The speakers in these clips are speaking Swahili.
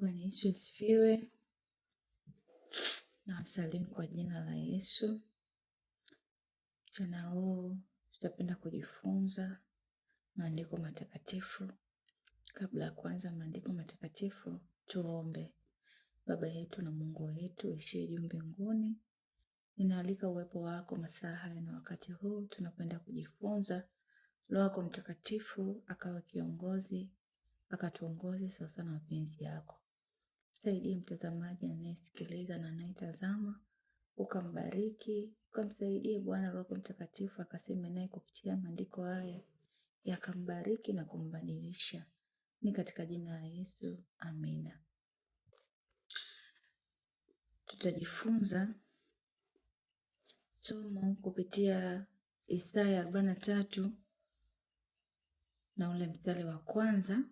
Bwana Yesu asifiwe. Na wasalimu kwa jina la Yesu. Mchana huu tutapenda kujifunza maandiko matakatifu. Kabla ya kuanza maandiko matakatifu, tuombe. Baba yetu na Mungu wetu uishie juu mbinguni, ninaalika uwepo wako masaa haya na wakati huu tunapenda kujifunza. Roho yako Mtakatifu akawa kiongozi, akatuongoze sasa na mapenzi yako. Saidie mtazamaji anayesikiliza na anayetazama, ukambariki, ukamsaidie Bwana. Roho Mtakatifu akasema naye kupitia maandiko haya, yakambariki na kumbadilisha. Ni katika jina la Yesu, amina. Tutajifunza somo kupitia Isaya 43 na ule mstari wa kwanza,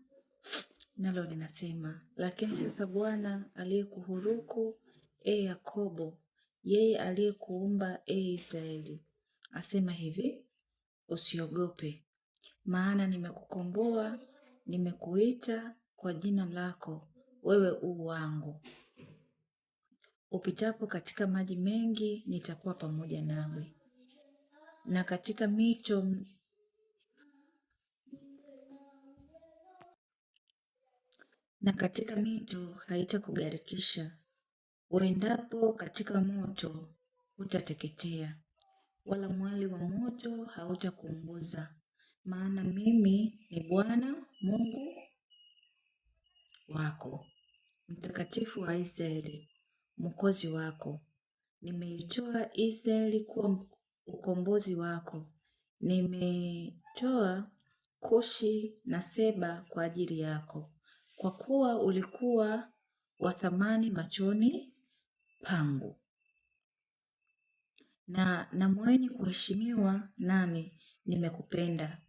nalo linasema, lakini sasa Bwana aliyekuhuruku Yakobo, yeye aliyekuumba Israeli, asema hivi, usiogope, maana nimekukomboa, nimekuita kwa jina lako, wewe u wangu. Upitapo katika maji mengi, nitakuwa pamoja nawe, na katika mito haitakugharikisha. Uendapo katika moto hutateketea, wala mwali wa moto hautakuunguza. Maana mimi ni Bwana Mungu wako, Mtakatifu wa Israeli, Mwokozi wako. Nimeitoa Israeli kuwa ukombozi wako. Nimetoa Kushi na Seba kwa ajili yako, kwa kuwa ulikuwa wa thamani machoni pangu na mwenye kuheshimiwa, nami nimekupenda.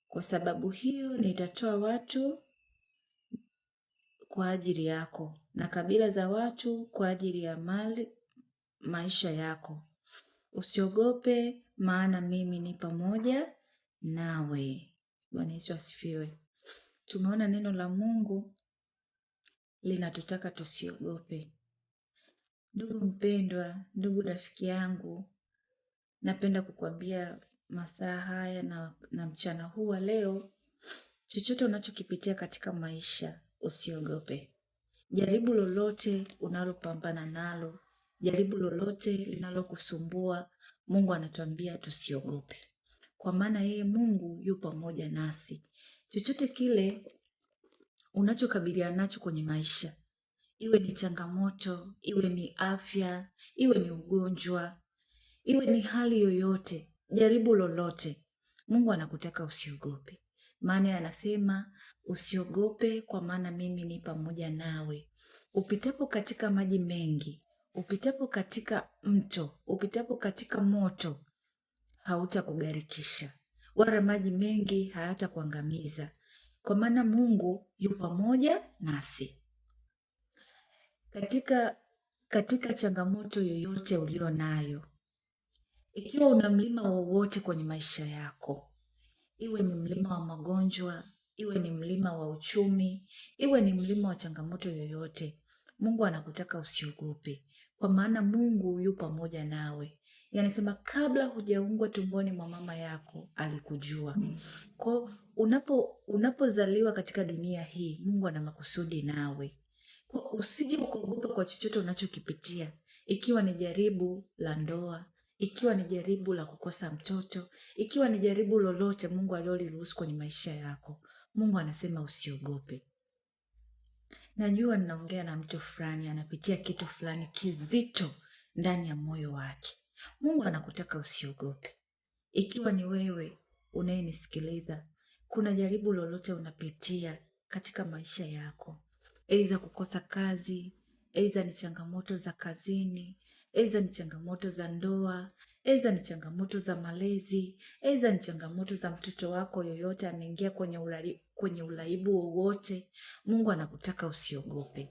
Kwa sababu hiyo nitatoa watu kwa ajili yako, na kabila za watu kwa ajili ya maisha yako. Usiogope, maana mimi ni pamoja nawe. Bwana Yesu asifiwe. Tumeona neno la Mungu linatutaka tusiogope. Ndugu mpendwa, ndugu rafiki yangu, napenda kukuambia masaa haya na mchana huu wa leo, chochote unachokipitia katika maisha, usiogope. Jaribu lolote unalopambana nalo, jaribu lolote linalokusumbua, Mungu anatuambia tusiogope. Kwa maana yeye Mungu yu pamoja nasi. Chochote kile unachokabiliana nacho kwenye maisha, iwe ni changamoto, iwe ni afya, iwe ni ugonjwa, iwe ni hali yoyote, jaribu lolote, Mungu anakutaka usiogope. Maana anasema usiogope, kwa maana mimi ni pamoja nawe. Upitapo katika maji mengi, upitapo katika mto, upitapo katika moto, hautakugharikisha, wala maji mengi hayatakuangamiza, kwa maana Mungu yu pamoja nasi. Katika changamoto yoyote ulio nayo, ikiwa una mlima wowote kwenye maisha yako, iwe ni mlima wa magonjwa, iwe ni mlima wa uchumi, iwe ni mlima wa changamoto yoyote, Mungu anakutaka usiogope, kwa maana Mungu yu pamoja nawe. Yanasema kabla hujaungwa tumboni mwa mama yako alikujua. Kwa unapozaliwa katika dunia hii, Mungu ana makusudi nawe. Kwa usije ukaogopa kwa chochote unachokipitia, ikiwa ni jaribu la ndoa, ikiwa ni jaribu la kukosa mtoto, ikiwa ni jaribu lolote Mungu aliloliruhusu kwenye maisha yako, Mungu anasema usiogope. Najua ninaongea na mtu fulani anapitia kitu fulani kizito ndani ya moyo wake. Mungu anakutaka usiogope. Ikiwa ni wewe unayenisikiliza, kuna jaribu lolote unapitia katika maisha yako, aidha kukosa kazi, aidha ni changamoto za kazini, aidha ni changamoto za ndoa, aidha ni changamoto za malezi, aidha ni changamoto za mtoto wako yoyote ameingia kwenye ulaibu wowote, Mungu anakutaka usiogope.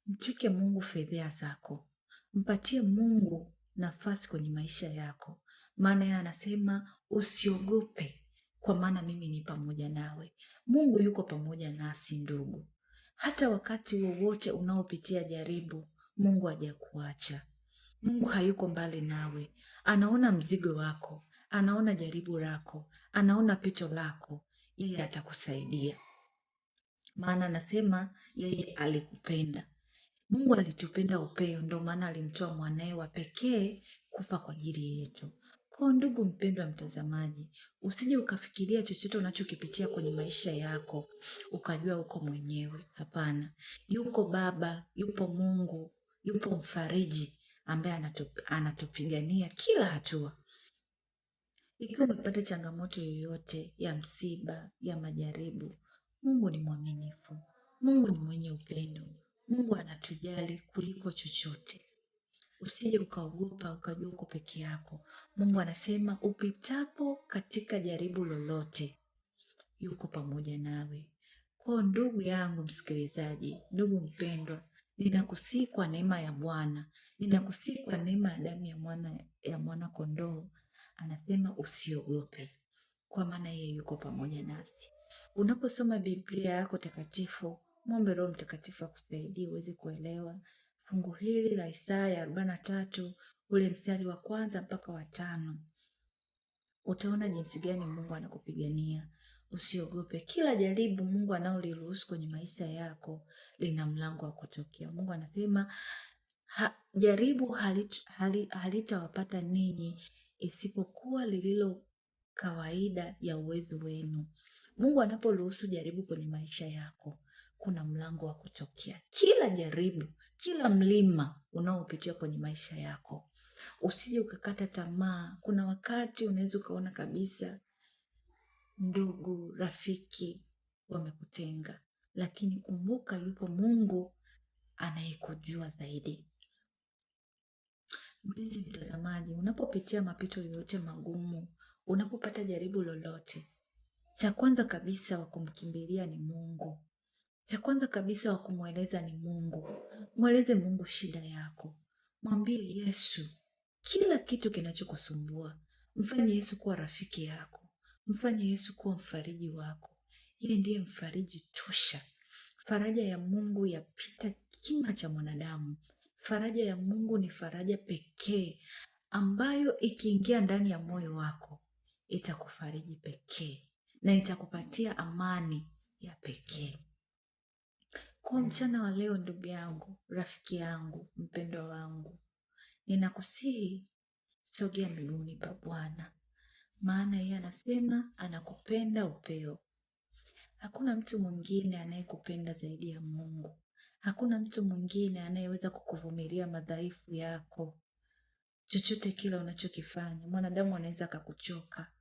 Mtwike Mungu fedheha zako. Mpatie Mungu nafasi kwenye maisha yako. Maana yeye anasema usiogope. kwa maana mimi ni pamoja nawe. Mungu yuko pamoja nasi ndugu. Hata wakati wowote unaopitia jaribu, Mungu hajakuacha. Mungu hayuko mbali nawe. Anaona mzigo wako, anaona jaribu lako, anaona pito lako. Yeye atakusaidia. Maana anasema yeye alikupenda. Mungu alitupenda upeo, ndio maana alimtoa mwanae wa pekee kufa kwa ajili yetu. Kwa ndugu mpendwa mtazamaji, usije ukafikiria chochote unachokipitia kwenye maisha yako ukajua uko mwenyewe. Hapana, yuko Baba, yupo Mungu, yupo mfariji ambaye anatupigania kila hatua. Ikiwa umepata changamoto yoyote ya msiba, ya majaribu, Mungu ni mwaminifu. Mungu ni mwenye upendo. Mungu anatujali kuliko chochote. Usije ukaogopa ukajua uko peke yako. Mungu anasema upitapo katika jaribu lolote, yuko pamoja nawe. Kwa ndugu yangu msikilizaji, ndugu mpendwa, ninakusihi kwa neema ya Bwana, ninakusihi kwa neema ya damu ya mwana kondoo. Anasema usiogope, kwa maana yeye yuko pamoja nasi. Unaposoma Biblia yako takatifu, mwombe Roho Mtakatifu akusaidie uweze kuelewa fungu hili la Isaya 43 ule mstari wa 1 mpaka wa 5. Utaona jinsi gani Mungu anakupigania. Usiogope. Kila jaribu Mungu anaoliruhusu kwenye maisha yako lina mlango wa kutokea. Mungu anasema jaribu halitawapata ninyi isipokuwa lililo kawaida ya uwezo wenu. Mungu anaporuhusu jaribu kwenye maisha yako, kuna mlango wa kutokea. Kila jaribu, kila mlima unaopitia kwenye maisha yako, usije ukakata tamaa. Kuna wakati unaweza ukaona kabisa ndugu, rafiki wamekutenga, lakini kumbuka yupo Mungu anayekujua zaidi. Mpenzi mtazamaji, unapopitia mapito yoyote magumu, unapopata jaribu lolote, cha kwanza kabisa wa kumkimbilia ni Mungu. Cha kwanza kabisa wa kumweleza ni Mungu. Mweleze Mungu shida yako. Mwambie Yesu kila kitu kinachokusumbua. Mfanye Yesu kuwa rafiki yako. Mfanye Yesu kuwa mfariji wako. Yeye ndiye mfariji tosha. Faraja ya Mungu yapita kima cha mwanadamu. Faraja ya Mungu ni faraja pekee ambayo ikiingia ndani ya moyo wako itakufariji pekee na itakupatia amani ya pekee. Kwa mchana wa leo, ndugu yangu, rafiki yangu, mpendwa wangu, ninakusihi sogea miguuni pa Bwana, maana yeye anasema anakupenda upeo. Hakuna mtu mwingine anayekupenda zaidi ya Mungu. Hakuna mtu mwingine anayeweza kukuvumilia madhaifu yako. Chochote kile unachokifanya, mwanadamu anaweza akakuchoka,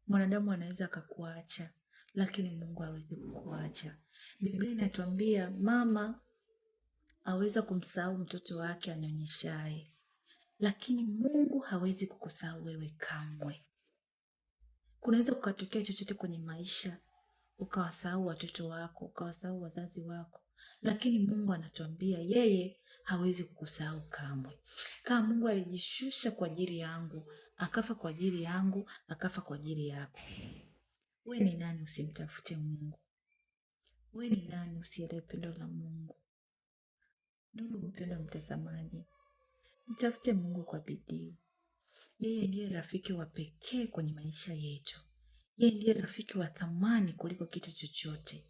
mwanadamu anaweza akakuacha, lakini Mungu hawezi kukuacha. Biblia inatuambia mama aweza kumsahau mtoto wake anyonyeshaye, lakini Mungu hawezi kukusahau wewe kamwe. Kunaweza kukatokea chochote kwenye maisha, ukawasahau watoto wako, ukawasahau wazazi wako, lakini Mungu anatuambia yeye hawezi kukusahau kamwe. Kama Mungu alijishusha kwa ajili yangu, akafa kwa ajili yangu, akafa kwa ajili yako, we ni nani usimtafute Mungu? We ni nani usielewe pendo la Mungu? Ndugu mpendwa mtazamaji, mtafute Mungu kwa bidii. Yeye ndiye rafiki wa pekee kwenye maisha yetu. Yeye ndiye rafiki wa thamani kuliko kitu chochote.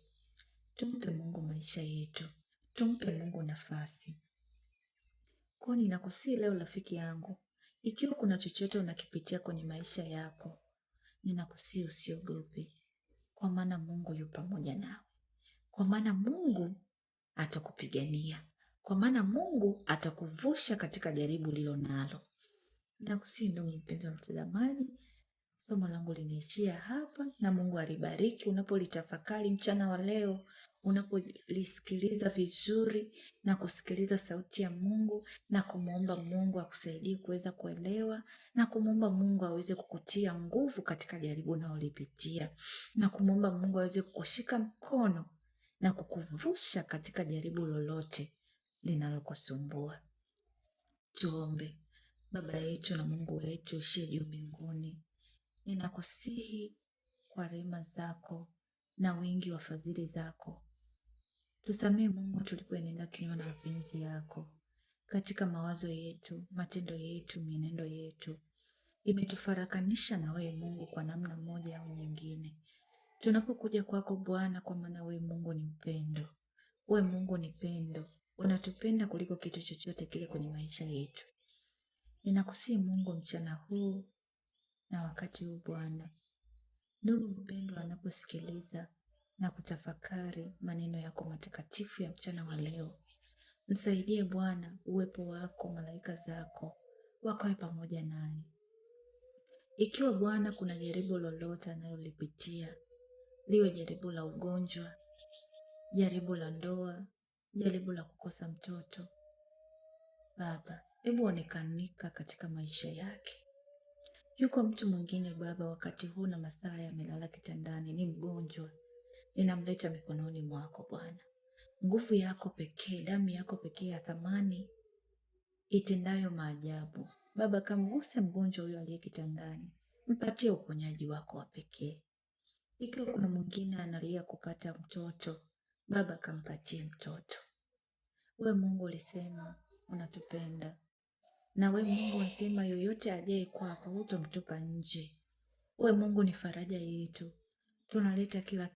Tumpe Mungu maisha yetu. Tumpe Mungu nafasi. Kwa ninakusihi leo rafiki yangu, ikiwa kuna chochote unakipitia kwenye maisha yako, ninakusihi usiogope, kwa maana Mungu yu pamoja nawe. Kwa maana Mungu atakupigania. Kwa maana Mungu atakuvusha katika jaribu lilo nalo. Ninakusihi ndugu mpenzi wa mtazamaji, somo langu linaishia hapa, na Mungu alibariki unapolitafakari mchana wa leo, unapolisikiliza vizuri na kusikiliza sauti ya Mungu na kumuomba Mungu akusaidie kuweza kuelewa na kumuomba Mungu aweze kukutia nguvu katika jaribu unalolipitia na kumuomba Mungu aweze kukushika mkono na kukuvusha katika jaribu lolote linalokusumbua. Tuombe. Baba yetu na Mungu wetu uliye juu mbinguni, ninakusihi kwa rehema zako na wingi wa fadhili zako. Tusamehe Mungu tulipoenenda kinyume na mapenzi yako katika mawazo yetu, matendo yetu, mienendo yetu. Imetufarakanisha na wewe Mungu kwa namna moja au nyingine. Tunapokuja kwako Bwana, kwa maana wewe Mungu ni upendo. Wewe Mungu ni pendo. Unatupenda kuliko kitu chochote kile kwenye maisha yetu. Ninakusihi Mungu mchana huu na wakati huu Bwana, ndugu mpendwa anaposikiliza na kutafakari maneno yako matakatifu ya mchana wa leo, msaidie Bwana, uwepo wako, malaika zako wakawe pamoja naye. Ikiwa Bwana kuna jaribu lolote analolipitia, liwe jaribu la ugonjwa, jaribu la ndoa, jaribu la kukosa mtoto, Baba, hebu onekanika katika maisha yake. Yuko mtu mwingine Baba, wakati huu na masaa yamelala kitandani, ni mgonjwa. Ninamleta mikononi mwako Bwana. Nguvu yako pekee, damu yako pekee ya thamani itendayo maajabu. Baba, kamguse mgonjwa huyo aliye kitandani, mpatie uponyaji wako wa pekee. Ikiwa kuna mwingine analia kupata mtoto, Baba kampatie mtoto. We Mungu ulisema unatupenda, na we Mungu ulisema yoyote ajaye kwako hutomtupa nje. We Mungu ni faraja yetu. Tunaleta kila